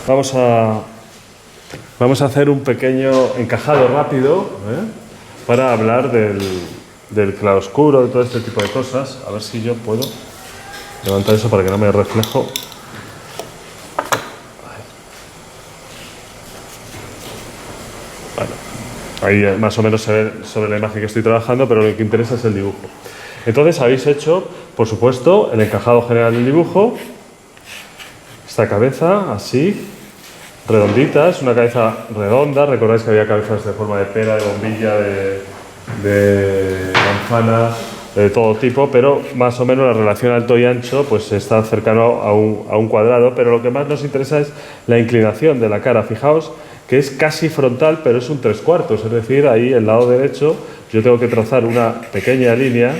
Vamos a hacer un pequeño encajado rápido, para hablar del claroscuro, de todo este tipo de cosas. A ver si yo puedo levantar eso para que no me reflejo. Bueno, ahí más o menos se ve sobre la imagen que estoy trabajando, pero lo que interesa es el dibujo. Entonces habéis hecho, por supuesto, el encajado general del dibujo. Esta cabeza, así, redondita, es una cabeza redonda. Recordáis que había cabezas de forma de pera, de bombilla, de manzana, de todo tipo, pero más o menos la relación alto y ancho pues está cercano a un cuadrado, pero lo que más nos interesa es la inclinación de la cara. Fijaos que es casi frontal, pero es un 3/4, es decir, ahí el lado derecho yo tengo que trazar una pequeña línea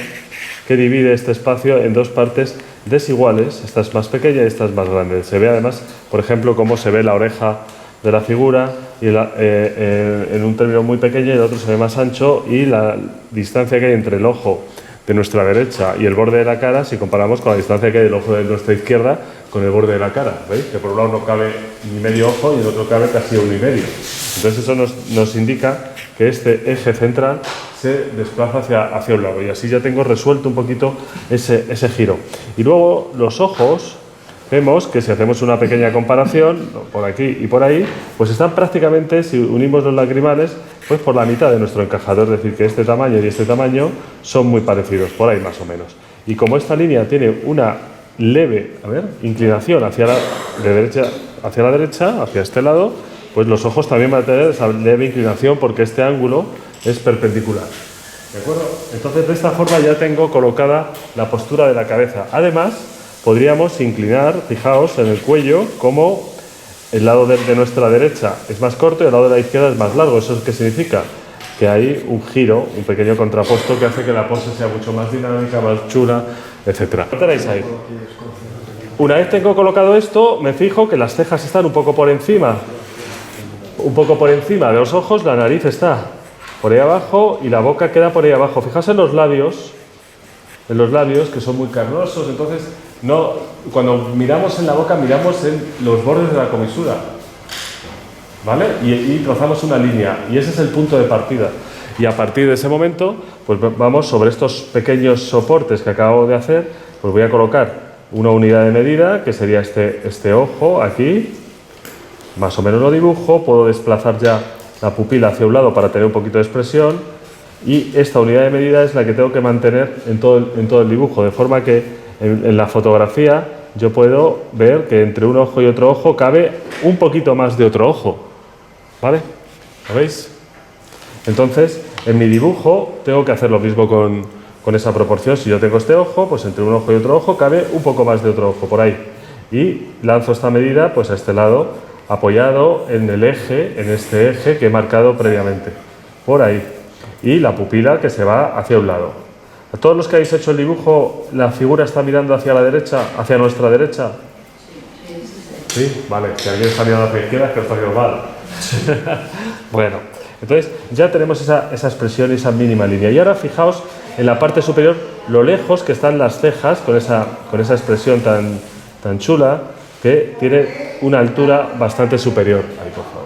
que divide este espacio en dos partes desiguales. Esta es más pequeña y esta es más grande. Se ve además, por ejemplo, cómo se ve la oreja de la figura y en un término muy pequeño, y el otro se ve más ancho, y la distancia que hay entre el ojo de nuestra derecha y el borde de la cara, si comparamos con la distancia que hay del ojo de nuestra izquierda con el borde de la cara. ¿Veis? Que por un lado no cabe ni medio ojo y el otro cabe casi 1,5. Entonces eso nos indica que este eje central se desplaza hacia un lado, y así ya tengo resuelto un poquito ese giro. Y luego los ojos, vemos que si hacemos una pequeña comparación, por aquí y por ahí, pues están prácticamente, si unimos los lagrimales, pues por la mitad de nuestro encajado, es decir, que este tamaño y este tamaño son muy parecidos, por ahí más o menos. Y como esta línea tiene una leve, inclinación hacia la derecha, hacia este lado, pues los ojos también van a tener esa leve inclinación porque este ángulo es perpendicular. ¿De acuerdo? Entonces, de esta forma ya tengo colocada la postura de la cabeza. Además, podríamos inclinar, fijaos, en el cuello, como el lado de nuestra derecha es más corto y el lado de la izquierda es más largo. ¿Eso qué significa? Que hay un giro, un pequeño contrapuesto que hace que la pose sea mucho más dinámica, más chula, etc. ¿Qué tenéis ahí? Una vez tengo colocado esto, me fijo que las cejas están un poco por encima de los ojos, la nariz está por ahí abajo y la boca queda por ahí abajo. Fijaos en los labios que son muy carnosos. Entonces, cuando miramos en la boca, miramos en los bordes de la comisura, ¿vale? Y trazamos una línea, y ese es el punto de partida. Y a partir de ese momento, pues vamos sobre estos pequeños soportes que acabo de hacer, pues voy a colocar una unidad de medida, que sería este ojo aquí. Más o menos lo dibujo, puedo desplazar ya la pupila hacia un lado para tener un poquito de expresión, y esta unidad de medida es la que tengo que mantener en todo el dibujo, de forma que en la fotografía yo puedo ver que entre un ojo y otro ojo cabe un poquito más de otro ojo, ¿vale? ¿Lo veis? Entonces, en mi dibujo tengo que hacer lo mismo con esa proporción. Si yo tengo este ojo, pues entre un ojo y otro ojo cabe un poco más de otro ojo, por ahí. Y lanzo esta medida pues a este lado, apoyado en este eje que he marcado previamente, por ahí, y la pupila que se va hacia un lado. A todos los que habéis hecho el dibujo, ¿la figura está mirando hacia la derecha, hacia nuestra derecha? Sí, vale, si alguien está mirando hacia la izquierda es que está haciendo mal. Bueno, entonces ya tenemos esa expresión y esa mínima línea. Y ahora fijaos en la parte superior lo lejos que están las cejas con esa expresión tan chula, que tiene una altura bastante superior. Ahí, por favor.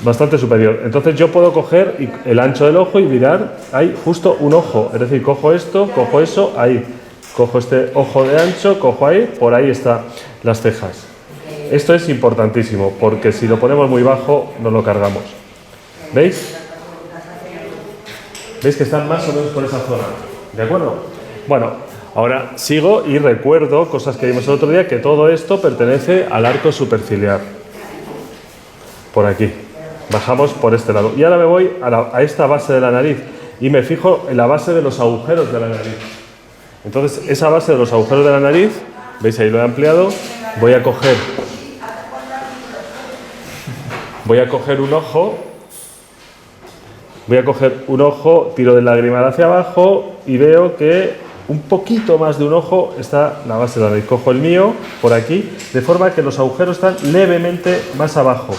Bastante superior. Entonces yo puedo coger el ancho del ojo y mirar, hay justo un ojo. Es decir, cojo esto, cojo eso, ahí. Cojo este ojo de ancho, cojo ahí, por ahí están las cejas. Esto es importantísimo, porque si lo ponemos muy bajo, no lo cargamos. ¿Veis? ¿Veis que están más o menos por esa zona? ¿De acuerdo? Bueno, ahora sigo y recuerdo cosas que vimos el otro día, que todo esto pertenece al arco superciliar. Por aquí. Bajamos por este lado. Y ahora me voy a esta base de la nariz y me fijo en la base de los agujeros de la nariz. Entonces, esa base de los agujeros de la nariz, ¿veis? Ahí lo he ampliado. Voy a coger un ojo, tiro del lagrimal hacia abajo y veo que un poquito más de un ojo está la base de la nariz. Cojo el mío por aquí, de forma que los agujeros están levemente más abajo.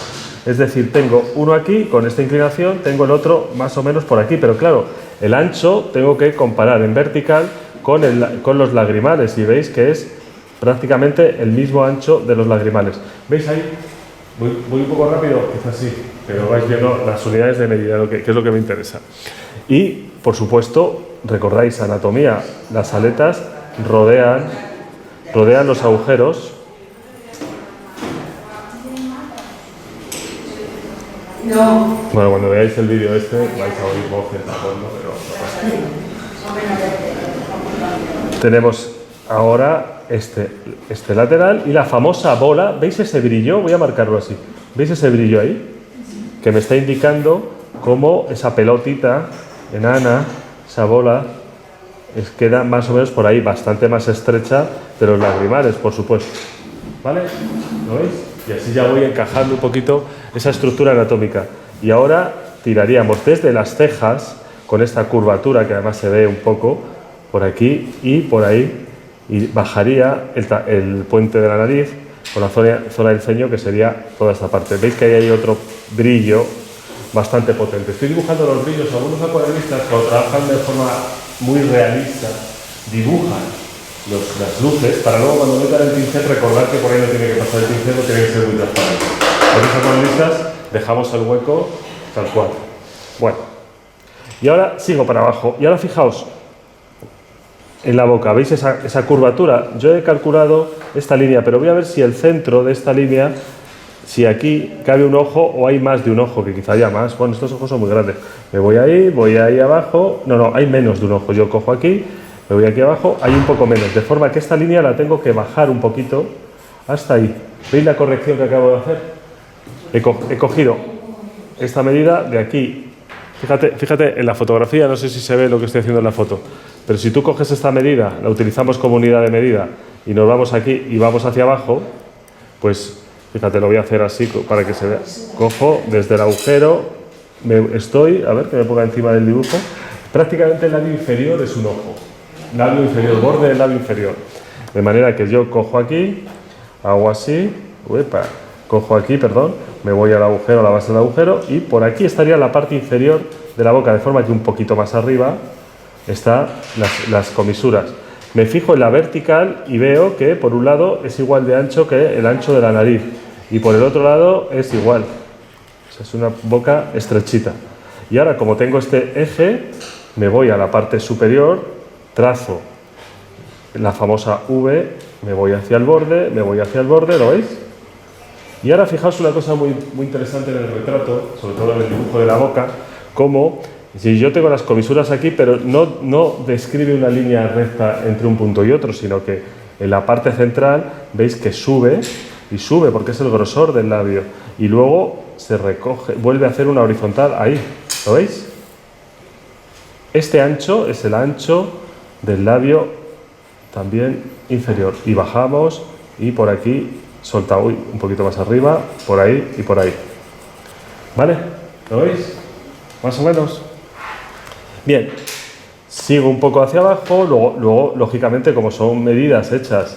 Es decir, tengo uno aquí con esta inclinación, tengo el otro más o menos por aquí, pero claro, el ancho tengo que comparar en vertical con los lagrimales, y veis que es prácticamente el mismo ancho de los lagrimales. ¿Veis ahí? Voy un poco rápido, quizás sí, pero vais viendo las unidades de medida, que es lo que me interesa. Y, por supuesto, recordáis anatomía, las aletas rodean los agujeros. No. Bueno, cuando veáis el vídeo vais a oír voces de fondo, pero no. Tenemos ahora este lateral y la famosa bola. ¿Veis ese brillo? Voy a marcarlo así. ¿Veis ese brillo ahí? Que me está indicando cómo esa pelotita enana, esa bola, queda más o menos por ahí, bastante más estrecha de los lagrimales, por supuesto. ¿Vale? ¿Lo veis? Y así ya voy encajando un poquito esa estructura anatómica. Y ahora tiraríamos desde las cejas, con esta curvatura que además se ve un poco, por aquí y por ahí, y bajaría el puente de la nariz con la zona del ceño, que sería toda esta parte. Veis que ahí hay otro brillo bastante potente. Estoy dibujando los brillos. Algunos acuarelistas, cuando trabajan de forma muy realista, dibujan las luces para luego, cuando metan el pincel, recordar que por ahí no tiene que pasar el pincel, no tiene que ser muy transparente. Los acuarelistas dejamos el hueco tal cual. Bueno, y ahora sigo para abajo. Y ahora fijaos en la boca, ¿veis esa curvatura? Yo he calculado esta línea, pero voy a ver si el centro de esta línea, si aquí cabe un ojo o hay más de un ojo, que quizá haya más. Bueno, estos ojos son muy grandes. Me voy ahí abajo. No, hay menos de un ojo. Yo cojo aquí, me voy aquí abajo, hay un poco menos. De forma que esta línea la tengo que bajar un poquito hasta ahí. ¿Veis la corrección que acabo de hacer? He cogido esta medida de aquí. Fíjate en la fotografía, no sé si se ve lo que estoy haciendo en la foto. Pero si tú coges esta medida, la utilizamos como unidad de medida y nos vamos aquí y vamos hacia abajo, pues fíjate, lo voy a hacer así para que se vea. Cojo desde el agujero, a ver que me ponga encima del dibujo. Prácticamente el labio inferior es un ojo. Labio inferior, borde del labio inferior. De manera que yo cojo aquí, hago así, cojo aquí, me voy al agujero, a la base del agujero, y por aquí estaría la parte inferior de la boca, de forma que un poquito más arriba están las comisuras. Me fijo en la vertical y veo que por un lado es igual de ancho que el ancho de la nariz y por el otro lado es igual. O sea, es una boca estrechita. Y ahora, como tengo este eje, me voy a la parte superior, trazo la famosa V, me voy hacia el borde, ¿lo veis? Y ahora fijaos una cosa muy, muy interesante en el retrato, sobre todo en el dibujo de la boca, como si yo tengo las comisuras aquí, pero no describe una línea recta entre un punto y otro, sino que en la parte central veis que sube, y sube porque es el grosor del labio, y luego se recoge, vuelve a hacer una horizontal ahí, ¿lo veis? Este ancho es el ancho del labio también inferior, y bajamos, y por aquí soltamos un poquito más arriba, por ahí y por ahí. ¿Vale? ¿Lo veis? Más o menos. Bien, sigo un poco hacia abajo, luego lógicamente, como son medidas hechas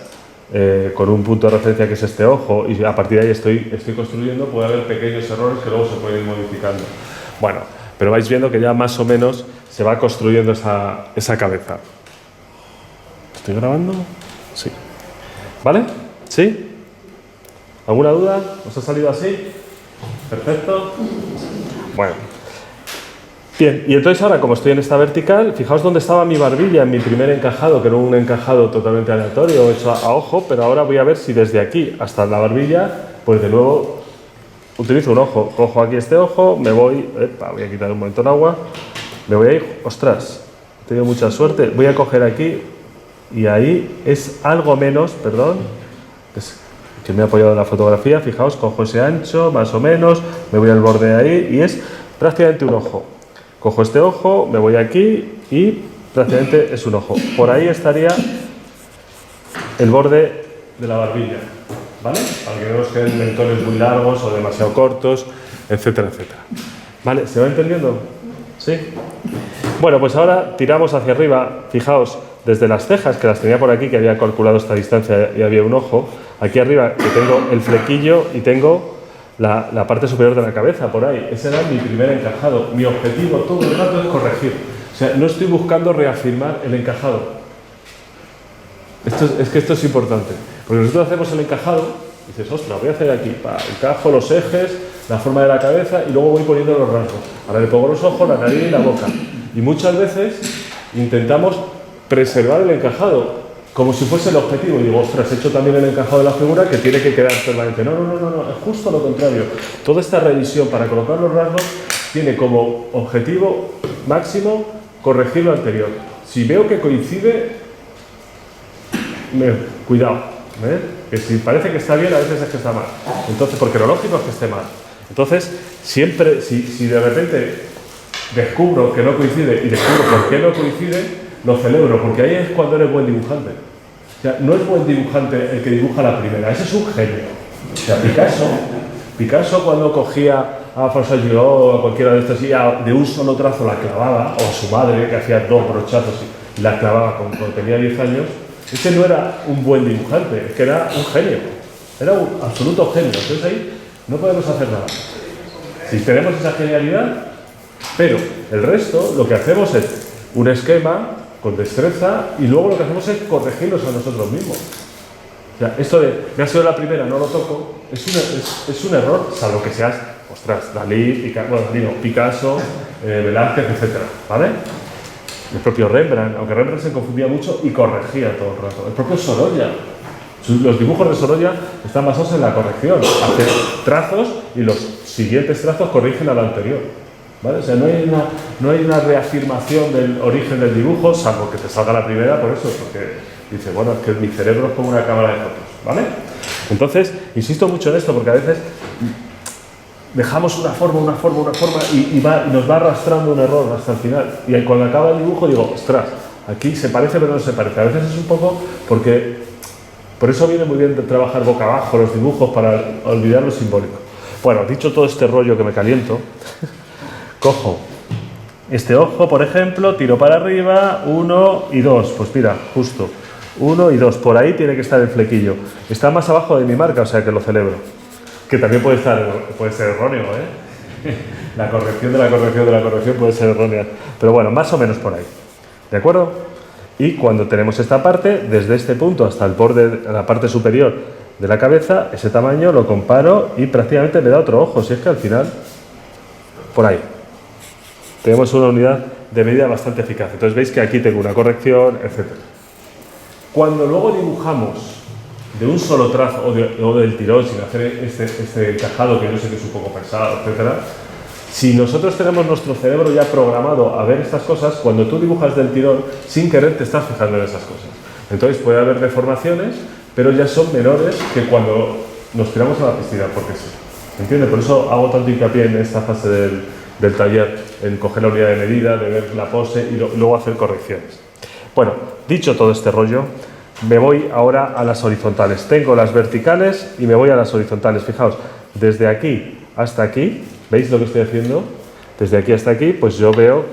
con un punto de referencia que es este ojo, y a partir de ahí estoy construyendo, puede haber pequeños errores que luego se pueden ir modificando. Bueno, pero vais viendo que ya más o menos se va construyendo esa cabeza. ¿Estoy grabando? Sí. ¿Vale? ¿Sí? ¿Alguna duda? ¿Os ha salido así? Perfecto. Bueno. Bien, y entonces ahora, como estoy en esta vertical, fijaos dónde estaba mi barbilla en mi primer encajado, que era un encajado totalmente aleatorio, hecho a ojo, pero ahora voy a ver si desde aquí hasta la barbilla, pues de nuevo utilizo un ojo. Cojo aquí este ojo, me voy, voy a quitar un momento el agua, me voy a ir, ostras, he tenido mucha suerte, voy a coger aquí y ahí es algo menos, perdón, es que me he apoyado en la fotografía, fijaos, cojo ese ancho, más o menos, me voy al borde de ahí y es prácticamente un ojo. Cojo este ojo, me voy aquí y prácticamente es un ojo. Por ahí estaría el borde de la barbilla, ¿vale? Para que no nos queden mentones muy largos o demasiado cortos, etcétera, etcétera. ¿Vale? ¿Se va entendiendo? ¿Sí? Bueno, pues ahora tiramos hacia arriba, fijaos, desde las cejas, que las tenía por aquí, que había calculado esta distancia y había un ojo, aquí arriba que tengo el flequillo y tengo la parte superior de la cabeza, por ahí. Ese era mi primer encajado. Mi objetivo todo el rato es corregir. O sea, no estoy buscando reafirmar el encajado. Es que esto es importante. Porque nosotros hacemos el encajado Dices, ostras, voy a hacer aquí, encajo los ejes, la forma de la cabeza y luego voy poniendo los rasgos. Ahora le pongo los ojos, la nariz y la boca. Y muchas veces intentamos preservar el encajado, como si fuese el objetivo. Y digo, ostras, he hecho también el encajado de la figura que tiene que quedar permanente. No, es justo lo contrario. Toda esta revisión para colocar los rasgos tiene como objetivo máximo corregir lo anterior. Si veo que coincide, cuidado, que si parece que está bien, a veces es que está mal. Entonces, porque lo lógico es que esté mal. Entonces, siempre, si de repente descubro que no coincide y descubro por qué no coincide, lo celebro, porque ahí es cuando eres buen dibujante. O sea, no es buen dibujante el que dibuja la primera, ese es un genio. O sea, Picasso cuando cogía a François Giraud o a cualquiera de estos y de un solo trazo la clavaba, o a su madre que hacía 2 brochazos y la clavaba cuando tenía 10 años, ese no era un buen dibujante, es que era un genio, era un absoluto genio. Entonces ahí no podemos hacer nada. Si tenemos esa genialidad, pero el resto lo que hacemos es un esquema con destreza y luego lo que hacemos es corregirnos a nosotros mismos. O sea, esto de, me ha sido la primera, no lo toco, es un error, salvo que seas, ostras, Dalí, Picasso, Velázquez, etc. ¿Vale? El propio Rembrandt, aunque Rembrandt se confundía mucho y corregía todo el rato. El propio Sorolla. Los dibujos de Sorolla están basados en la corrección. Hace trazos y los siguientes trazos corrigen al anterior. ¿Vale? O sea, no hay una reafirmación del origen del dibujo, salvo que te salga la primera por eso, porque dice, bueno, es que mi cerebro es como una cámara de fotos, ¿vale? Entonces, insisto mucho en esto, porque a veces dejamos una forma y nos va arrastrando un error hasta el final. Y cuando acaba el dibujo digo, ostras, aquí se parece pero no se parece. A veces es un poco porque, por eso viene muy bien trabajar boca abajo los dibujos para olvidar lo simbólico. Bueno, dicho todo este rollo que me caliento, cojo este ojo, por ejemplo, tiro para arriba, 1 y 2, pues mira, justo, 1 y 2, por ahí tiene que estar el flequillo. Está más abajo de mi marca, o sea que lo celebro. Que también puede ser erróneo, La corrección de la corrección puede ser errónea. Pero bueno, más o menos por ahí. ¿De acuerdo? Y cuando tenemos esta parte, desde este punto hasta el borde, la parte superior de la cabeza, ese tamaño lo comparo y prácticamente me da otro ojo. Si es que al final, por ahí, tenemos una unidad de medida bastante eficaz. Entonces veis que aquí tengo una corrección, etc. Cuando luego dibujamos de un solo trazo o del tirón, sin hacer este encajado que yo sé que es un poco pesado, etc. Si nosotros tenemos nuestro cerebro ya programado a ver estas cosas, cuando tú dibujas del tirón, sin querer te estás fijando en esas cosas. Entonces puede haber deformaciones, pero ya son menores que cuando nos tiramos a la piscina, porque sí. ¿Entiendes? Por eso hago tanto hincapié en esta fase del taller, en coger la unidad de medida, de ver la pose y luego hacer correcciones. Bueno, dicho todo este rollo, me voy ahora a las horizontales. Tengo las verticales y me voy a las horizontales. Fijaos, desde aquí hasta aquí, ¿veis lo que estoy haciendo? Desde aquí hasta aquí, pues yo veo,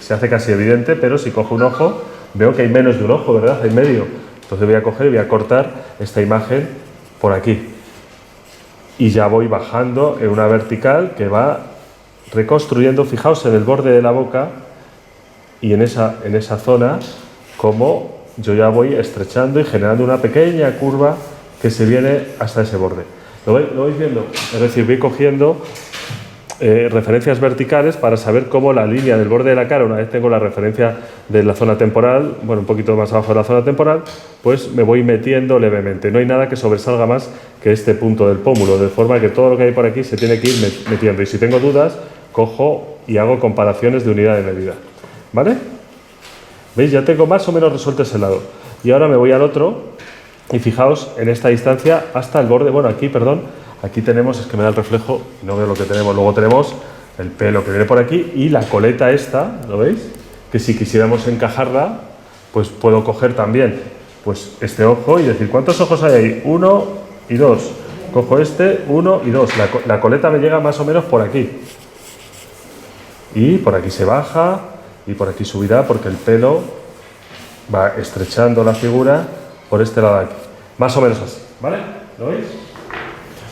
se hace casi evidente, pero si cojo un ojo, veo que hay menos de un ojo, ¿verdad? Hay medio. Entonces voy a coger y voy a cortar esta imagen por aquí. Y ya voy bajando en una vertical que va reconstruyendo, fijaos en el borde de la boca y en esa zona, como yo ya voy estrechando y generando una pequeña curva que se viene hasta ese borde. ¿Lo vais viendo? Es decir, voy cogiendo referencias verticales para saber cómo la línea del borde de la cara, una vez tengo la referencia de la zona temporal, bueno, un poquito más abajo de la zona temporal, pues me voy metiendo levemente. No hay nada que sobresalga más que este punto del pómulo, de forma que todo lo que hay por aquí se tiene que ir metiendo. Y si tengo dudas, cojo y hago comparaciones de unidad de medida. ¿Vale? ¿Veis? Ya tengo más o menos resuelto ese lado. Y ahora me voy al otro y fijaos en esta distancia hasta el borde. Bueno, aquí, perdón, aquí tenemos, es que me da el reflejo y no veo lo que tenemos. Luego tenemos el pelo que viene por aquí y la coleta esta, ¿lo veis? Que si quisiéramos encajarla, pues puedo coger también pues este ojo y decir, ¿cuántos ojos hay ahí? 1 y 2. Cojo este, 1 y 2. La coleta me llega más o menos por aquí. Y por aquí se baja y por aquí subirá porque el pelo va estrechando la figura por este lado de aquí. Más o menos así, ¿vale? ¿Lo veis?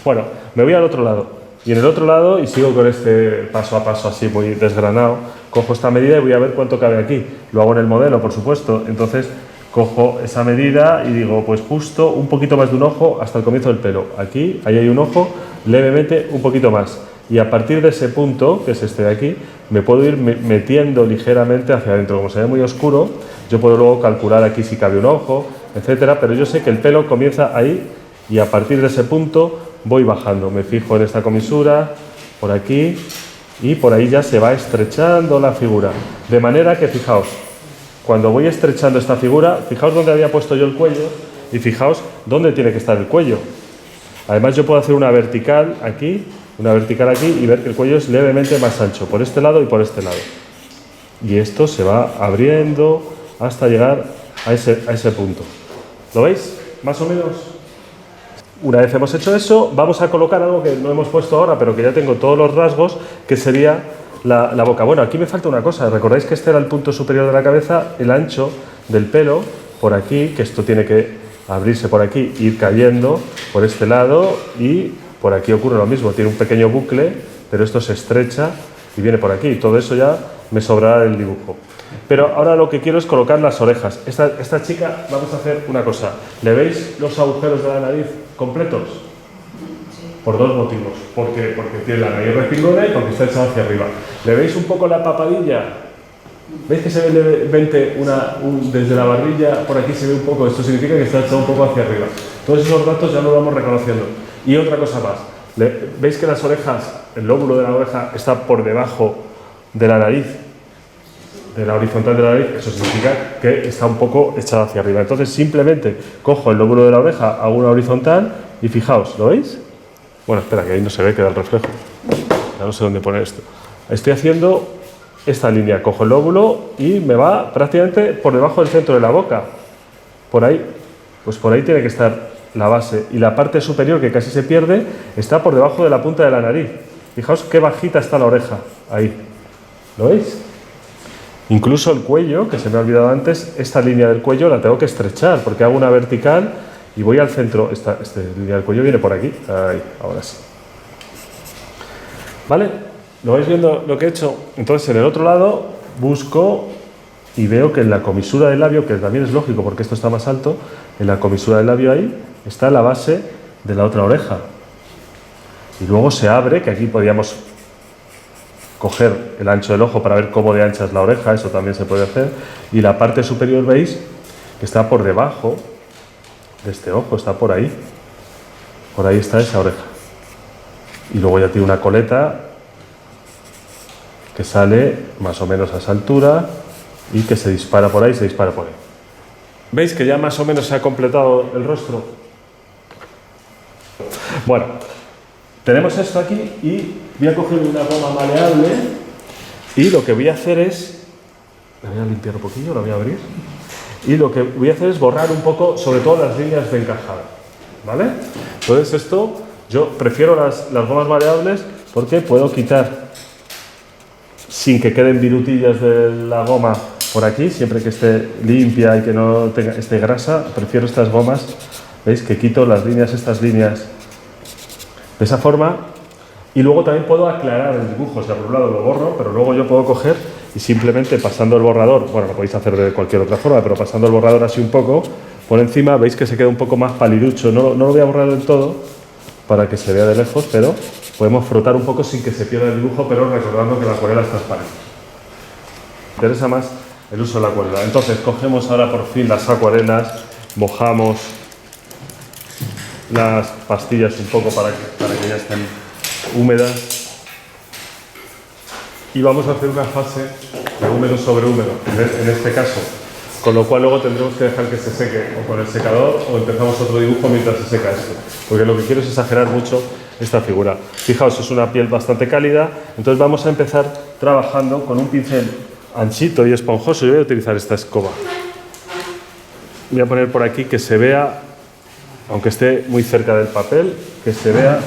Bueno, me voy al otro lado. Y en el otro lado, y sigo con este paso a paso así muy desgranado, cojo esta medida y voy a ver cuánto cabe aquí. Lo hago en el modelo, por supuesto. Entonces, cojo esa medida y digo, pues justo un poquito más de un ojo hasta el comienzo del pelo. Aquí, ahí hay un ojo, levemente un poquito más. Y a partir de ese punto, que es este de aquí, me puedo ir metiendo ligeramente hacia adentro. Como se ve muy oscuro, yo puedo luego calcular aquí si cabe un ojo, etcétera, pero yo sé que el pelo comienza ahí y a partir de ese punto voy bajando. Me fijo en esta comisura, por aquí, y por ahí ya se va estrechando la figura. De manera que, fijaos, cuando voy estrechando esta figura, fijaos dónde había puesto yo el cuello y fijaos dónde tiene que estar el cuello. Además yo puedo hacer una vertical aquí y ver que el cuello es levemente más ancho, por este lado y por este lado. Y esto se va abriendo hasta llegar a ese punto. ¿Lo veis? Más o menos. Una vez hemos hecho eso, vamos a colocar algo que no hemos puesto ahora, pero que ya tengo todos los rasgos, que sería la boca. Bueno, aquí me falta una cosa. ¿Recordáis que este era el punto superior de la cabeza? El ancho del pelo, por aquí, que esto tiene que abrirse por aquí, ir cayendo por este lado y por aquí ocurre lo mismo. Tiene un pequeño bucle, pero esto se estrecha y viene por aquí. Todo eso ya me sobrará el dibujo. Pero ahora lo que quiero es colocar las orejas. Esta chica, vamos a hacer una cosa. ¿Le veis los agujeros de la nariz completos? Por dos motivos. Porque tiene la nariz respingona y porque está echado hacia arriba. ¿Le veis un poco la papadilla? ¿Veis que se ve levemente desde la barbilla? Por aquí se ve un poco. Esto significa que está echado un poco hacia arriba. Todos esos datos ya los vamos reconociendo. Y otra cosa más. ¿Veis que las orejas, el lóbulo de la oreja está por debajo de la nariz? De la horizontal de la nariz, eso significa que está un poco echado hacia arriba. Entonces simplemente cojo el lóbulo de la oreja, hago una horizontal y fijaos, ¿lo veis? Bueno, espera, que ahí no se ve, queda el reflejo. Ya no sé dónde poner esto. Estoy haciendo esta línea, cojo el lóbulo y me va prácticamente por debajo del centro de la boca. Por ahí, pues por ahí tiene que estar la base. Y la parte superior, que casi se pierde, está por debajo de la punta de la nariz. Fijaos qué bajita está la oreja, ahí. ¿Lo veis? Incluso el cuello, que se me ha olvidado antes, esta línea del cuello la tengo que estrechar, porque hago una vertical y voy al centro. Esta línea del cuello viene por aquí. Ahí, ahora sí. ¿Vale? ¿Lo vais viendo lo que he hecho? Entonces, en el otro lado, busco y veo que en la comisura del labio, que también es lógico porque esto está más alto, en la comisura del labio ahí está la base de la otra oreja. Y luego se abre, que aquí podríamos coger el ancho del ojo para ver cómo de ancha es la oreja, eso también se puede hacer. Y la parte superior, veis, que está por debajo de este ojo, está por ahí. Por ahí está esa oreja. Y luego ya tiene una coleta que sale más o menos a esa altura y que se dispara por ahí, se dispara por ahí. ¿Veis que ya más o menos se ha completado el rostro? Bueno, tenemos esto aquí y voy a coger una goma maleable y lo que voy a hacer es, la voy a limpiar un poquillo, la voy a abrir, y lo que voy a hacer es borrar un poco, sobre todo las líneas de encajada, ¿vale? Entonces esto, yo prefiero las gomas maleables porque puedo quitar, sin que queden virutillas de la goma por aquí, siempre que esté limpia y que no esté grasa, prefiero estas gomas, ¿veis? Que quito las líneas, estas líneas, de esa forma. Y luego también puedo aclarar el dibujo, o sea, por un lado lo borro, pero luego yo puedo coger y simplemente pasando el borrador, bueno, lo podéis hacer de cualquier otra forma, pero pasando el borrador así un poco, por encima, veis que se queda un poco más paliducho. No lo voy a borrar del todo para que se vea de lejos, pero podemos frotar un poco sin que se pierda el dibujo, pero recordando que la acuarela es transparente. Me interesa más el uso de la acuarela. Entonces, cogemos ahora por fin las acuarelas, mojamos las pastillas un poco para que ya estén húmedas y vamos a hacer una fase de húmedo sobre húmedo en este caso, con lo cual luego tendremos que dejar que se seque o con el secador o empezamos otro dibujo mientras se seca esto, porque lo que quiero es exagerar mucho esta figura. Fijaos, es una piel bastante cálida, entonces vamos a empezar trabajando con un pincel anchito y esponjoso. Yo voy a utilizar esta escoba, voy a poner por aquí que se vea, aunque esté muy cerca del papel, que se vea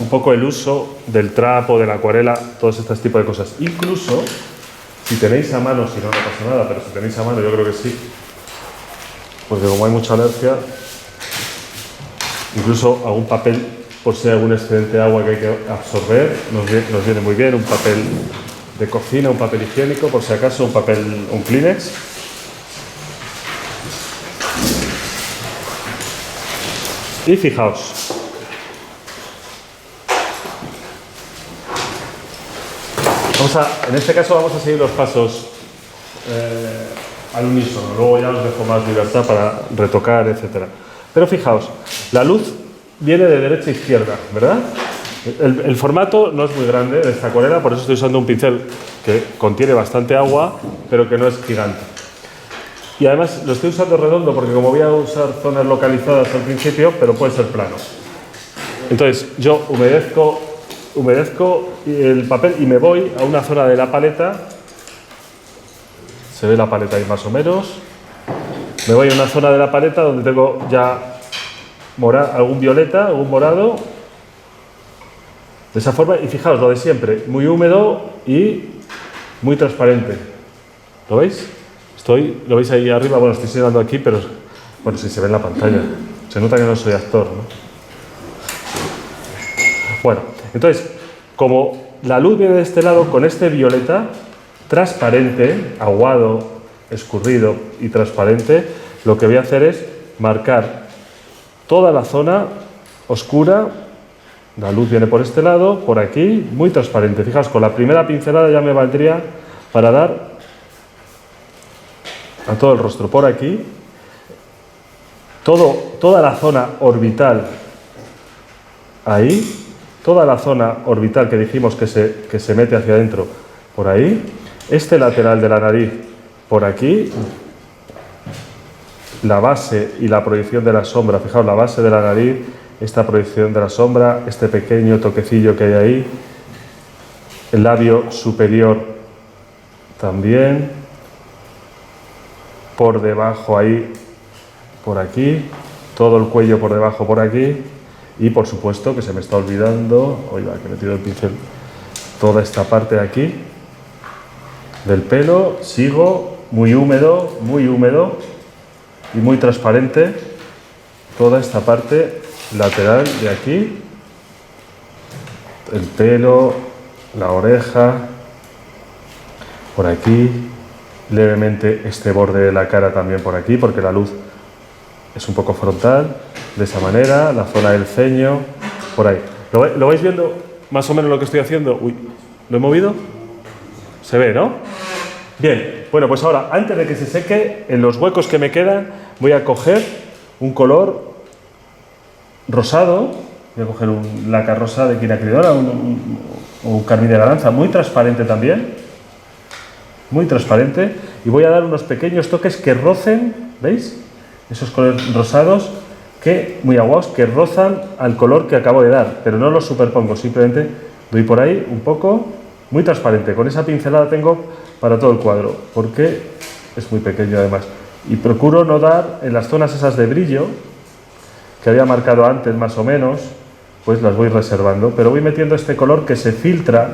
un poco el uso del trapo, de la acuarela, todos estos tipos de cosas. Incluso, si tenéis a mano, si no, no pasa nada, pero si tenéis a mano, yo creo que sí, porque como hay mucha alergia, incluso algún papel, por si hay algún excedente de agua que hay que absorber, nos viene muy bien, un papel de cocina, un papel higiénico, por si acaso, un Kleenex. Y fijaos. En este caso vamos a seguir los pasos al unísono. Luego ya os dejo más libertad para retocar, etc. Pero fijaos, la luz viene de derecha a izquierda, ¿verdad? El formato no es muy grande de esta acuarela, por eso estoy usando un pincel que contiene bastante agua, pero que no es gigante. Y además lo estoy usando redondo porque como voy a usar zonas localizadas al principio, pero puede ser plano. Entonces yo humedezco el papel y me voy a una zona de la paleta. Se ve la paleta ahí más o menos. Me voy a una zona de la paleta donde tengo ya algún violeta, algún morado. De esa forma, y fijaos, lo de siempre, muy húmedo y muy transparente. ¿Lo veis? ¿Lo veis ahí arriba? Bueno, estoy señalando aquí, pero bueno, si se ve en la pantalla. Se nota que no soy actor, ¿no? Bueno, entonces, como la luz viene de este lado, con este violeta transparente, aguado, escurrido y transparente, lo que voy a hacer es marcar toda la zona oscura. La luz viene por este lado, por aquí, muy transparente. Fijaos, con la primera pincelada ya me valdría para dar a todo el rostro por aquí. Toda la zona orbital ahí. Toda la zona orbital que dijimos que se mete hacia adentro por ahí. Este lateral de la nariz por aquí. La base y la proyección de la sombra. Fijaos, la base de la nariz, esta proyección de la sombra, este pequeño toquecillo que hay ahí. El labio superior también. Por debajo ahí, por aquí. Todo el cuello por debajo por aquí. Y por supuesto, que se me está olvidando, oiga, que me tiro el pincel, toda esta parte de aquí, del pelo, sigo, muy húmedo y muy transparente, toda esta parte lateral de aquí, el pelo, la oreja, por aquí, levemente este borde de la cara también por aquí, porque la luz es un poco frontal, de esa manera, la zona del ceño, por ahí. ¿Lo vais viendo más o menos lo que estoy haciendo? Uy, ¿lo he movido? Se ve, ¿no? Bien, bueno, pues ahora, antes de que se seque, en los huecos que me quedan, voy a coger un color rosado, voy a coger un laca rosa de quinacridona, un carmín de Garanza, muy transparente también, muy transparente, y voy a dar unos pequeños toques que rocen, ¿veis? Esos colores rosados, muy aguados, que rozan al color que acabo de dar, pero no los superpongo, simplemente doy por ahí un poco, muy transparente. Con esa pincelada tengo para todo el cuadro, porque es muy pequeño además. Y procuro no dar en las zonas esas de brillo, que había marcado antes más o menos, pues las voy reservando, pero voy metiendo este color que se filtra,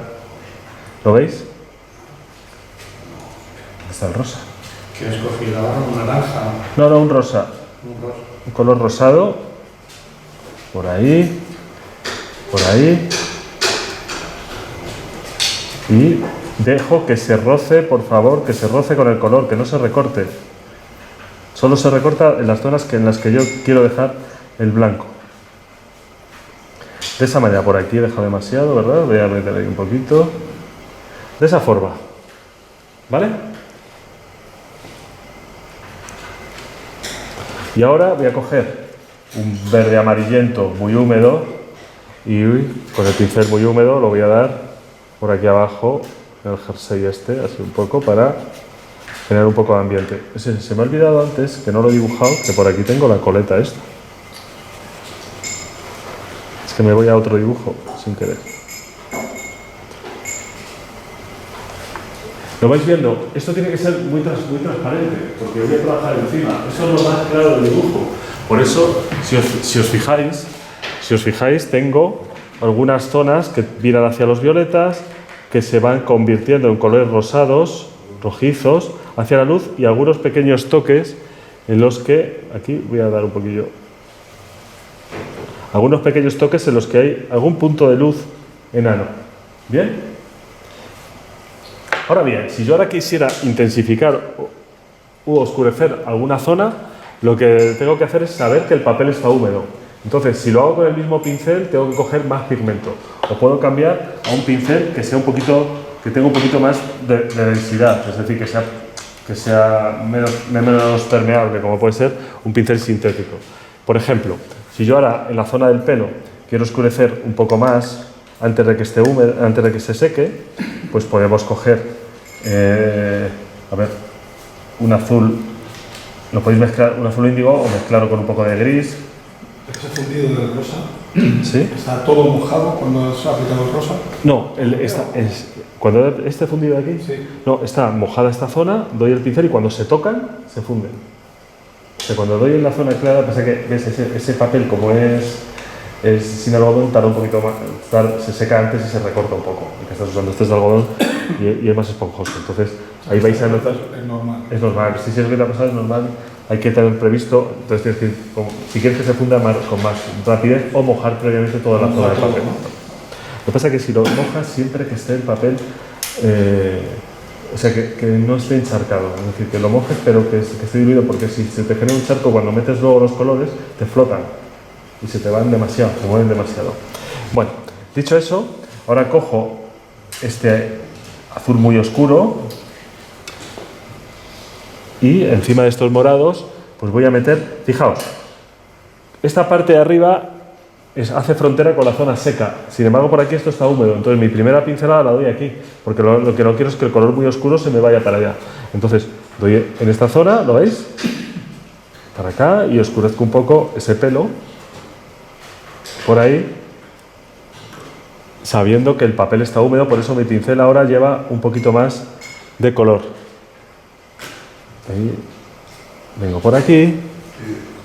¿lo veis? ¿Dónde está el rosa? ¿Qué has cogido ahora? ¿Un naranja? No, un rosa. Un color rosado, por ahí, y dejo que se roce, por favor, que se roce con el color, que no se recorte. Solo se recorta en las zonas en las que yo quiero dejar el blanco. De esa manera, por aquí he dejado demasiado, ¿verdad? Voy a meter ahí un poquito. De esa forma, ¿vale? Y ahora voy a coger un verde amarillento muy húmedo y con el pincel muy húmedo lo voy a dar por aquí abajo, en el jersey este, así un poco, para generar un poco de ambiente. Se me ha olvidado antes, que no lo he dibujado, que por aquí tengo la coleta esta. Es que me voy a otro dibujo, sin querer. ¿Lo vais viendo? Esto tiene que ser muy transparente, porque voy a trabajar encima. Eso es lo más claro del dibujo. Por eso, si os fijáis, tengo algunas zonas que viran hacia los violetas, que se van convirtiendo en colores rosados, rojizos, hacia la luz, y algunos pequeños toques en los que, aquí voy a dar un poquillo, algunos pequeños toques en los que hay algún punto de luz enano. ¿Bien? Ahora bien, si yo ahora quisiera intensificar u oscurecer alguna zona, lo que tengo que hacer es saber que el papel está húmedo. Entonces, si lo hago con el mismo pincel, tengo que coger más pigmento. O puedo cambiar a un pincel que sea que tenga un poquito más de densidad, es decir, que sea menos permeable, como puede ser un pincel sintético. Por ejemplo, si yo ahora en la zona del pelo quiero oscurecer un poco más antes de que esté húmedo, antes de que se seque, pues podemos coger, un azul, lo podéis mezclar, un azul índigo o mezclarlo con un poco de gris. Ese fundido del rosa, ¿Sí? ¿está todo mojado cuando se ha aplicado el rosa? No, cuando este fundido de aquí, Sí. no, está mojada esta zona, doy el pincel y cuando se tocan, se funden. O sea, cuando doy en la zona clara, pasa que ves ese papel como es sin algodón, tarda un poquito más, se seca antes y se recorta un poco. El que estás usando este es de algodón y es más esponjoso. Entonces, ahí vais a notar. Es normal. Es normal, si es lo que te ha pasado es normal, hay que tener previsto, entonces tienes que ir, si quieres que se funda con más rapidez o mojar previamente toda la zona del papel. Lo que pasa es que si lo mojas siempre que esté el papel, o sea, que no esté encharcado, es decir, que lo mojes pero que esté diluido, porque si se te genera un charco cuando metes luego los colores, te flotan y se te van demasiado, se mueven demasiado. Bueno, dicho eso, ahora cojo este azul muy oscuro y encima de estos morados pues voy a meter, fijaos, esta parte de arriba hace frontera con la zona seca, sin embargo por aquí esto está húmedo, entonces mi primera pincelada la doy aquí, porque lo que no quiero es que el color muy oscuro se me vaya para allá. Entonces doy en esta zona, ¿lo veis? Para acá y oscurezco un poco ese pelo, por ahí, sabiendo que el papel está húmedo, por eso mi pincel ahora lleva un poquito más de color. Ahí, vengo por aquí.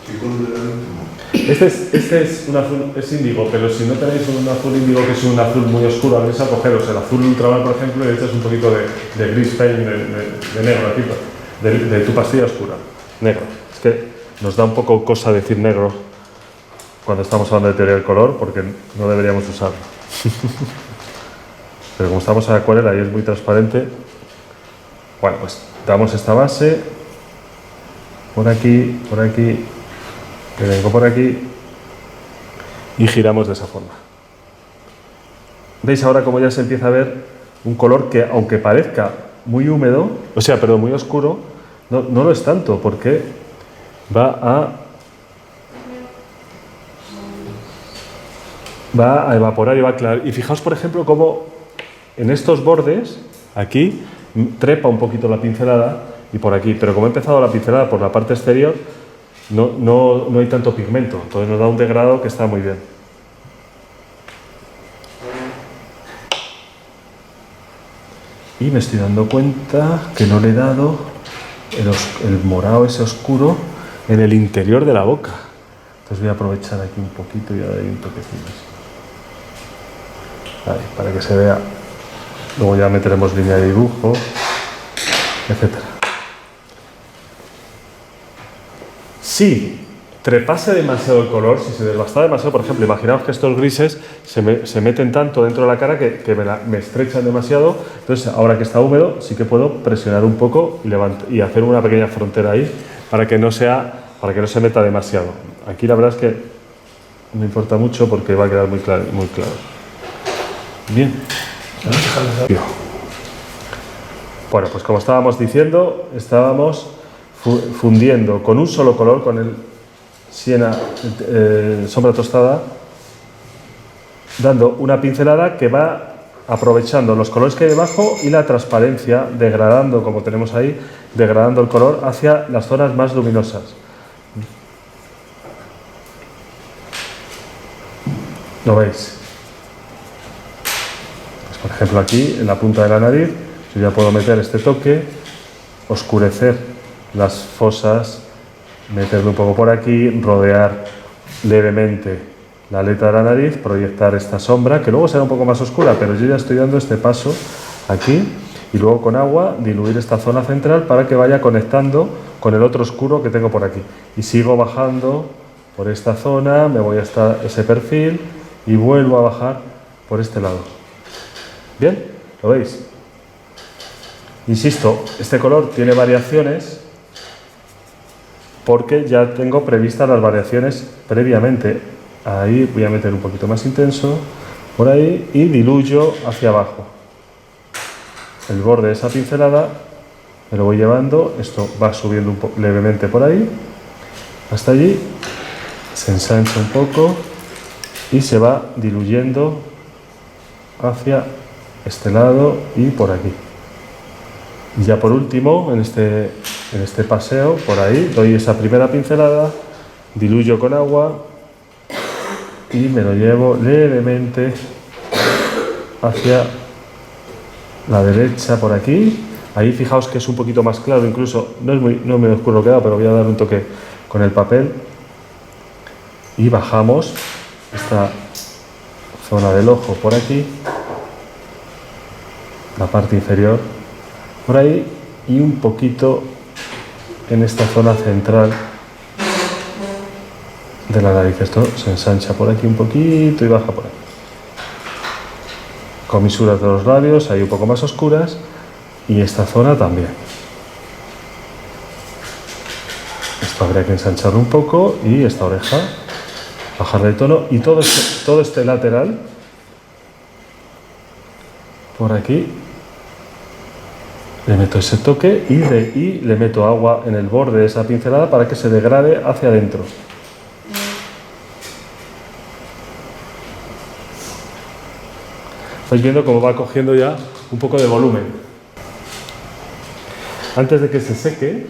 ¿Qué color era el último? Este es un azul, es índigo, pero si no tenéis un azul índigo que es un azul muy oscuro, vais a cogeros el azul ultramar, por ejemplo, y le echas un poquito de gris paint, de negro aquí, de tu pastilla oscura, negro. Es que nos da un poco cosa decir negro cuando estamos hablando de teoría del color, porque no deberíamos usarlo. Pero como estamos en acuarela y es muy transparente, bueno, pues damos esta base, por aquí, me vengo por aquí y giramos de esa forma. ¿Veis ahora cómo ya se empieza a ver un color que, aunque parezca muy húmedo, o sea, perdón, muy oscuro, no lo es tanto, porque va a evaporar y va a aclarar. Y fijaos, por ejemplo, cómo en estos bordes, aquí, trepa un poquito la pincelada y por aquí, pero como he empezado la pincelada por la parte exterior, no hay tanto pigmento, entonces nos da un degradado que está muy bien. Y me estoy dando cuenta que no le he dado el morado ese oscuro en el interior de la boca. Entonces voy a aprovechar aquí un poquito y a dar un toquecito así. Ahí, para que se vea. Luego ya meteremos línea de dibujo, etcétera. Si trepase demasiado el color, si se desbasta demasiado, por ejemplo, imaginaos que estos grises se meten tanto dentro de la cara que me estrechan demasiado, entonces ahora que está húmedo sí que puedo presionar un poco y hacer una pequeña frontera ahí para que no se meta demasiado. Aquí la verdad es que no importa mucho porque va a quedar muy claro. Bien. Bueno, pues como estábamos diciendo, estábamos fundiendo con un solo color, con el siena sombra tostada, dando una pincelada que va aprovechando los colores que hay debajo y la transparencia, degradando, como tenemos ahí, degradando el color hacia las zonas más luminosas. ¿Lo veis? Pues por ejemplo aquí, en la punta de la nariz, yo ya puedo meter este toque, oscurecer las fosas, meterlo un poco por aquí, rodear levemente la aleta de la nariz, proyectar esta sombra, que luego será un poco más oscura, pero yo ya estoy dando este paso aquí, y luego con agua diluir esta zona central para que vaya conectando con el otro oscuro que tengo por aquí. Y sigo bajando por esta zona, me voy hasta ese perfil y vuelvo a bajar por este lado. ¿Bien? ¿Lo veis? Insisto, este color tiene variaciones porque ya tengo previstas las variaciones previamente. Ahí voy a meter un poquito más intenso, por ahí, y diluyo hacia abajo. El borde de esa pincelada me lo voy llevando, esto va subiendo levemente por ahí, hasta allí, se ensancha un poco y se va diluyendo hacia este lado y por aquí. Y ya por último, en este paseo, por ahí, doy esa primera pincelada, diluyo con agua y me lo llevo levemente hacia la derecha por aquí. Ahí fijaos que es un poquito más claro, incluso no es muy oscuro queda, pero voy a dar un toque con el papel. Y bajamos esta zona del ojo por aquí, la parte inferior por ahí y un poquito en esta zona central de la nariz. Esto se ensancha por aquí un poquito y baja por aquí. Comisuras de los labios, ahí un poco más oscuras, y esta zona también. Esto habría que ensancharlo un poco y esta oreja, bajarle el tono y todo este lateral por aquí. Le meto ese toque y le meto agua en el borde de esa pincelada para que se degrade hacia adentro. Estáis viendo cómo va cogiendo ya un poco de volumen. Antes de que se seque,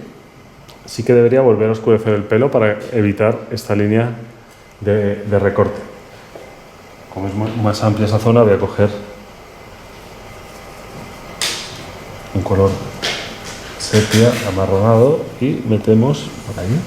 sí que debería volver a oscurecer el pelo para evitar esta línea de recorte. Como es más amplia esa zona, voy a coger un color sepia amarronado y metemos por ahí.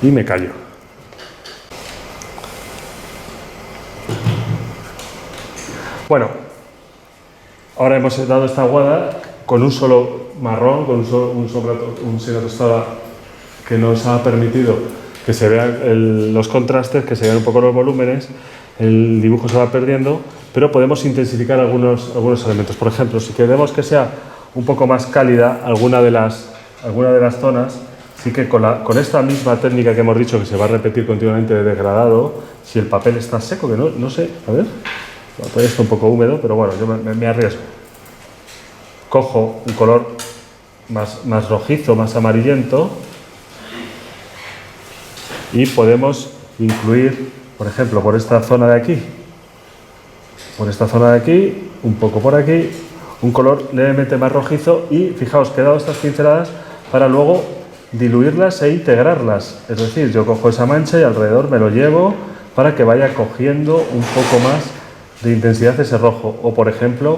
Y me callo. Bueno, ahora hemos dado esta aguada con un solo marrón, con un seno tostada que nos ha permitido que se vean los contrastes, que se vean un poco los volúmenes. El dibujo se va perdiendo, pero podemos intensificar algunos elementos. Por ejemplo, si queremos que sea un poco más cálida alguna de las zonas, sí que con esta misma técnica que hemos dicho que se va a repetir continuamente de degradado, si el papel está seco, que no sé, a ver, todavía está un poco húmedo, pero bueno, yo me arriesgo. Cojo un color más rojizo, más amarillento y podemos incluir, por ejemplo, por esta zona de aquí, un poco por aquí, un color levemente más rojizo y fijaos que he dado estas pinceladas para luego diluirlas e integrarlas. Es decir, yo cojo esa mancha y alrededor me lo llevo para que vaya cogiendo un poco más de intensidad ese rojo. O por ejemplo,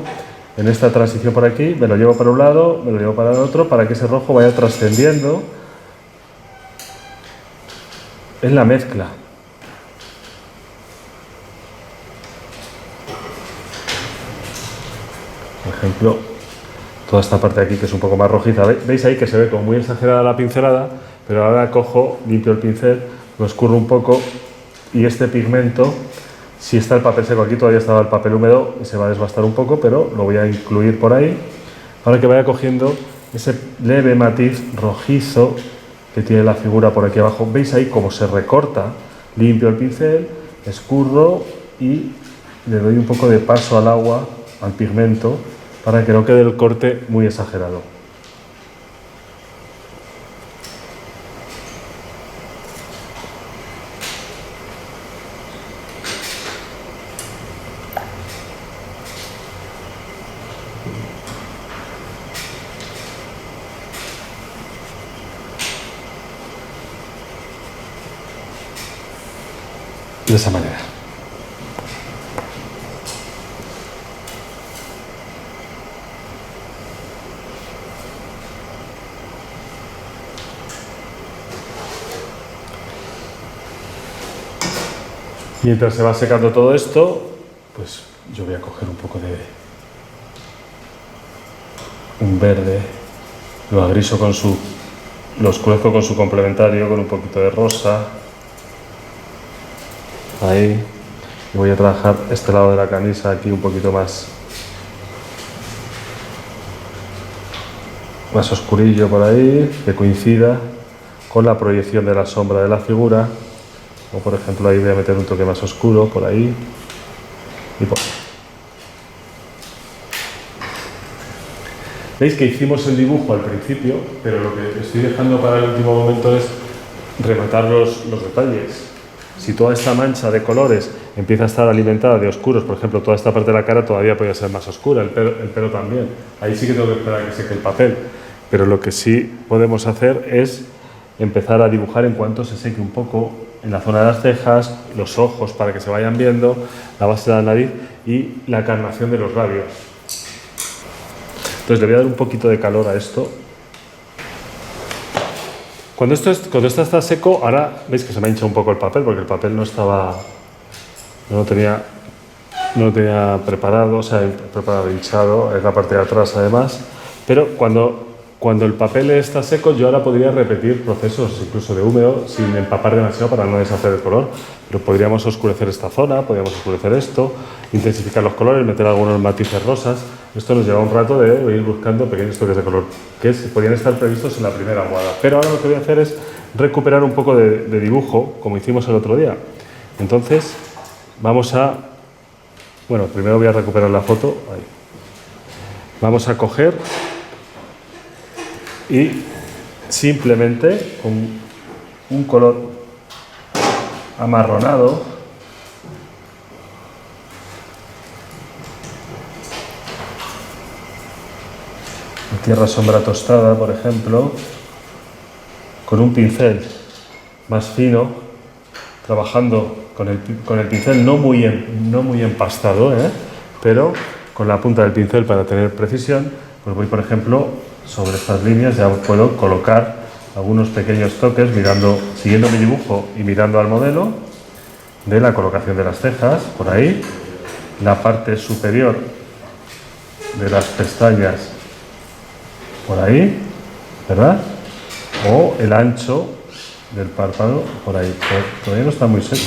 en esta transición por aquí, me lo llevo para un lado, me lo llevo para el otro, para que ese rojo vaya trascendiendo en la mezcla. Por ejemplo, toda esta parte de aquí que es un poco más rojiza, ¿veis ahí que se ve como muy exagerada la pincelada? Pero ahora cojo, limpio el pincel, lo escurro un poco y este pigmento, si está el papel seco, aquí todavía estaba el papel húmedo y se va a desbastar un poco, pero lo voy a incluir por ahí para que vaya cogiendo ese leve matiz rojizo que tiene la figura por aquí abajo. ¿Veis ahí cómo se recorta? Limpio el pincel, escurro y le doy un poco de paso al agua, al pigmento, para que no quede el corte muy exagerado. De esa manera. Mientras se va secando todo esto, pues yo voy a coger un poco de un verde, lo agriso con lo oscurezco con su complementario, con un poquito de rosa. Ahí. Y voy a trabajar este lado de la camisa aquí un poquito más oscurillo por ahí, que coincida con la proyección de la sombra de la figura. O por ejemplo ahí voy a meter un toque más oscuro por ahí y por ahí. Veis que hicimos el dibujo al principio, pero lo que estoy dejando para el último momento es rematar los detalles. Si toda esta mancha de colores empieza a estar alimentada de oscuros, por ejemplo, toda esta parte de la cara todavía podría ser más oscura, el pelo también. Ahí sí que tengo que esperar a que seque el papel. Pero lo que sí podemos hacer es empezar a dibujar en cuanto se seque un poco en la zona de las cejas, los ojos para que se vayan viendo, la base de la nariz y la carnación de los labios. Entonces le voy a dar un poquito de calor a esto. Cuando esto está seco, ahora veis que se me ha hinchado un poco el papel, porque el papel no lo tenía preparado, o sea, preparado, hinchado, es la parte de atrás además, pero cuando el papel está seco, yo ahora podría repetir procesos incluso de húmedo sin empapar demasiado para no deshacer el color, pero podríamos oscurecer esta zona, podríamos oscurecer esto, intensificar los colores, meter algunos matices rosas. Esto nos lleva un rato de ir buscando pequeños toques de color que podrían estar previstos en la primera aguada. Pero ahora lo que voy a hacer es recuperar un poco de dibujo, como hicimos el otro día. Entonces, primero voy a recuperar la foto. Ahí. Vamos a coger y simplemente con un color amarronado tierra sombra tostada, por ejemplo, con un pincel más fino, trabajando con el pincel no muy empastado, pero con la punta del pincel para tener precisión, pues voy, por ejemplo, sobre estas líneas ya puedo colocar algunos pequeños toques siguiendo mi dibujo y mirando al modelo de la colocación de las cejas, por ahí, la parte superior de las pestañas por ahí, ¿verdad? O el ancho del párpado por ahí, todavía no está muy seco.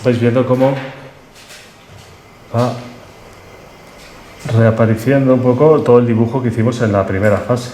Vais viendo cómo va reapareciendo un poco todo el dibujo que hicimos en la primera fase.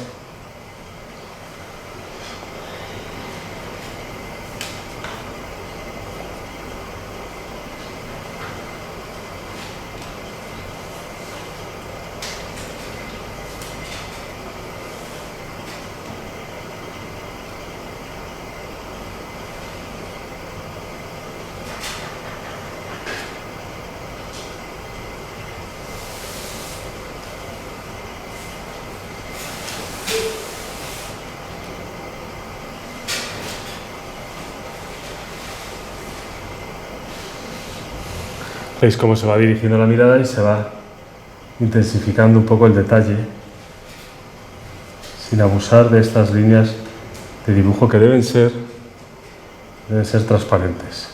Veis cómo se va dirigiendo la mirada y se va intensificando un poco el detalle, sin abusar de estas líneas de dibujo que deben ser transparentes.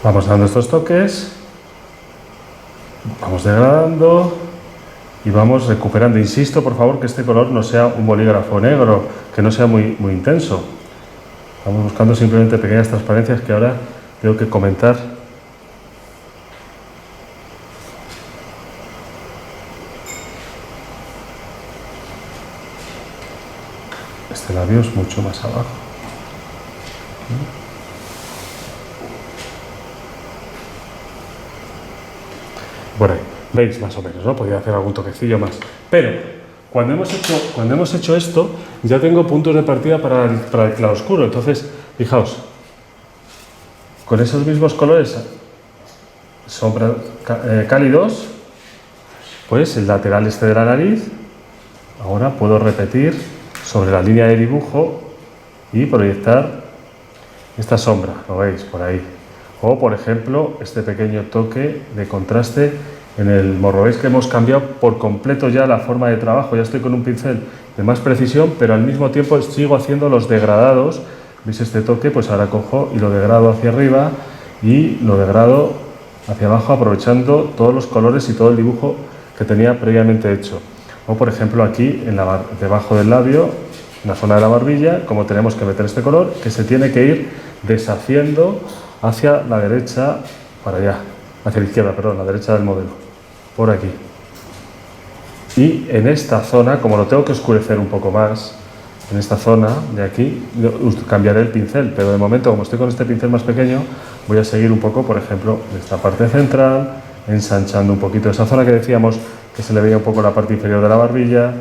Vamos dando estos toques, vamos degradando y vamos recuperando. Insisto, por favor, que este color no sea un bolígrafo negro, que no sea muy intenso. Vamos buscando simplemente pequeñas transparencias que ahora tengo que comentar. Este labio es mucho más abajo. Por ahí, veis más o menos, ¿no? Podría hacer algún toquecillo más. Pero cuando hemos hecho esto, ya tengo puntos de partida para el claroscuro. Entonces, fijaos, con esos mismos colores sombra cálidos, pues el lateral este de la nariz, ahora puedo repetir sobre la línea de dibujo y proyectar esta sombra, lo veis por ahí. O, por ejemplo, este pequeño toque de contraste en el morro. Veis que hemos cambiado por completo ya la forma de trabajo. Ya estoy con un pincel de más precisión, pero al mismo tiempo sigo haciendo los degradados. ¿Veis este toque? Pues ahora cojo y lo degrado hacia arriba y lo degrado hacia abajo, aprovechando todos los colores y todo el dibujo que tenía previamente hecho. O, por ejemplo, aquí, debajo del labio, en la zona de la barbilla, como tenemos que meter este color, que se tiene que ir deshaciendo hacia la derecha, para allá, hacia la izquierda, perdón, la derecha del modelo, por aquí. Y en esta zona, como lo tengo que oscurecer un poco más, en esta zona de aquí, cambiaré el pincel, pero de momento, como estoy con este pincel más pequeño, voy a seguir un poco, por ejemplo, de esta parte central, ensanchando un poquito esa zona que decíamos que se le veía un poco la parte inferior de la barbilla,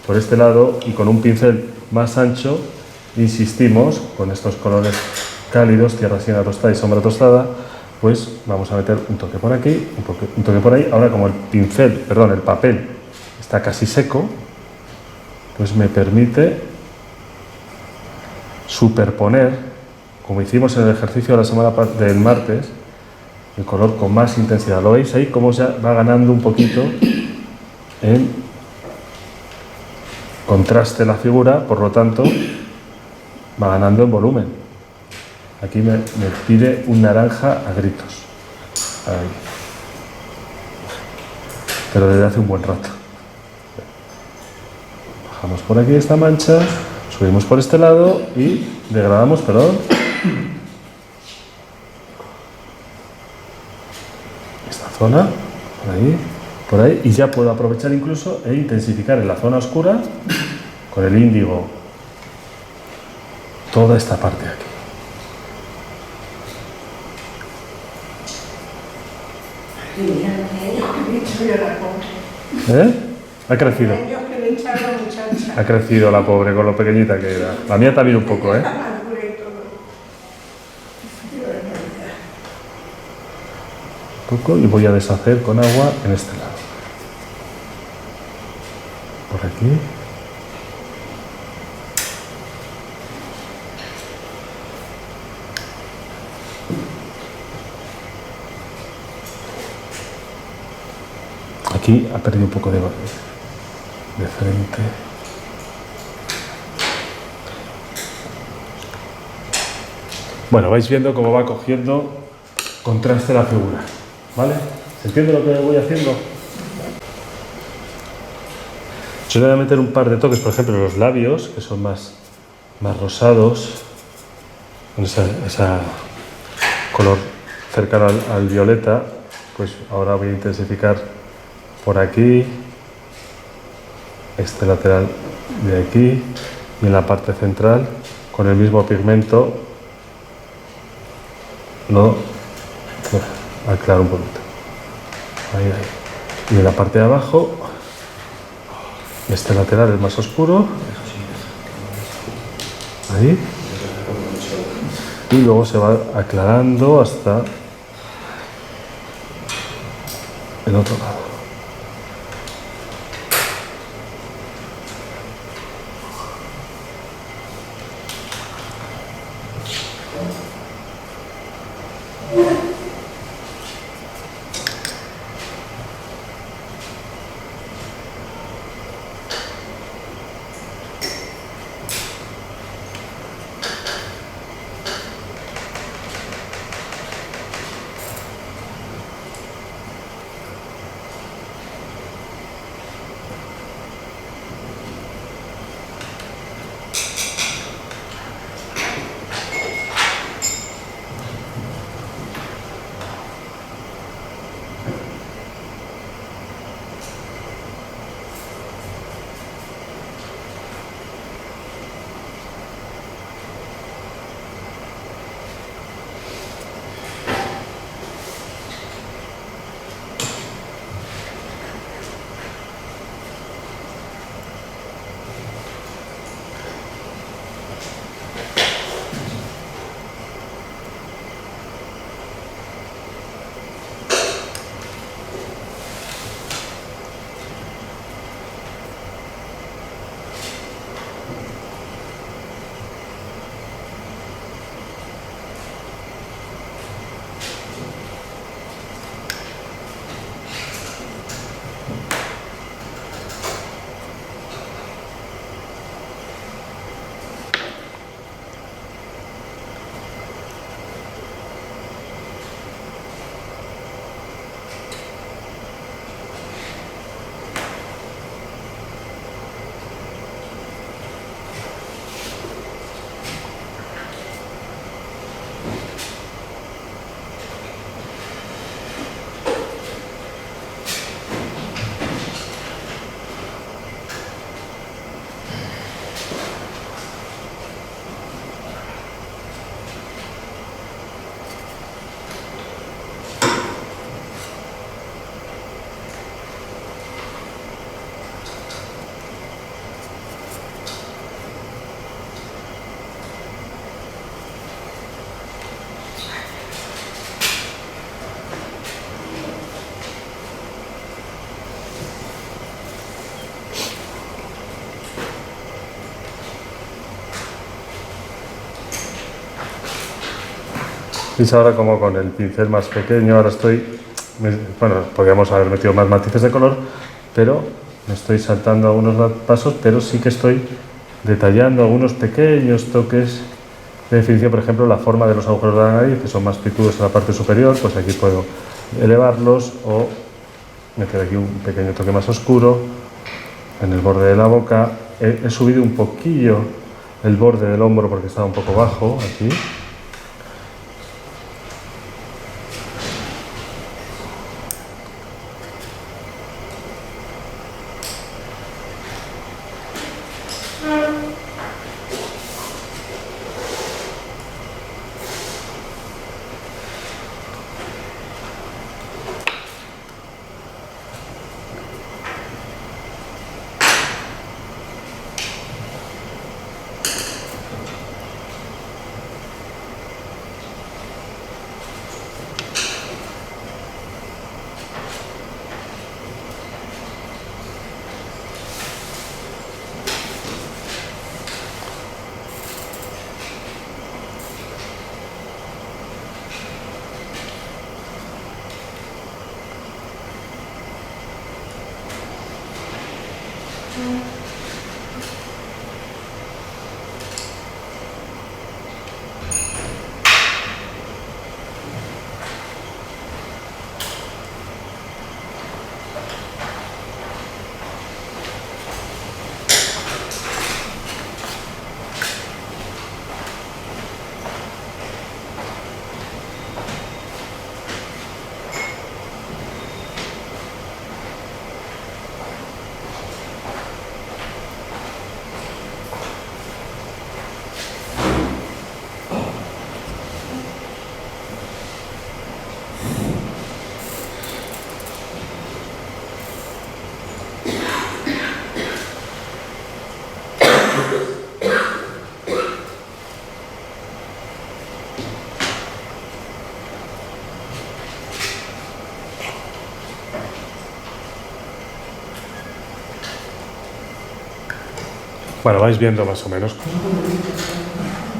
por este lado, y con un pincel más ancho, insistimos con estos colores cálidos, tierra siena tostada y sombra tostada, pues vamos a meter un toque por aquí, un toque por ahí. Ahora, como el papel está casi seco, pues me permite superponer, como hicimos en el ejercicio de la semana del martes, el color con más intensidad. ¿Lo veis ahí? Cómo ya va ganando un poquito en contraste la figura, por lo tanto, va ganando en volumen. Aquí me pide un naranja a gritos. Ahí. Pero desde hace un buen rato. Bajamos por aquí esta mancha, subimos por este lado y degradamos, perdón. Esta zona, por ahí, y ya puedo aprovechar incluso e intensificar en la zona oscura con el índigo toda esta parte de aquí. ¿Eh? Ha crecido. Ha crecido la pobre con lo pequeñita que era. La mía también un poco, ¿eh? Un poco y voy a deshacer con agua en este lado. Por aquí. Aquí ha perdido un poco de frente. Bueno, vais viendo cómo va cogiendo contraste la figura, ¿vale? ¿Se entiende lo que voy haciendo? Yo le voy a meter un par de toques, por ejemplo, en los labios, que son más rosados, con esa color cercano al violeta. Pues ahora voy a intensificar por aquí, este lateral de aquí y en la parte central con el mismo pigmento lo aclaro un poquito. Ahí. Y en la parte de abajo, este lateral es más oscuro. Ahí. Y luego se va aclarando hasta el otro lado. ¿Veis ahora como con el pincel más pequeño? Ahora bueno, podríamos haber metido más matices de color, pero me estoy saltando algunos pasos, pero sí que estoy detallando algunos pequeños toques de definición. Por ejemplo, la forma de los agujeros de la nariz, que son más picudos en la parte superior, pues aquí puedo elevarlos o meter aquí un pequeño toque más oscuro en el borde de la boca. He subido un poquillo el borde del hombro porque estaba un poco bajo aquí. Bueno, vais viendo más o menos.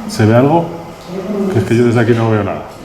¿Se ve algo? Que es que yo desde aquí no veo nada.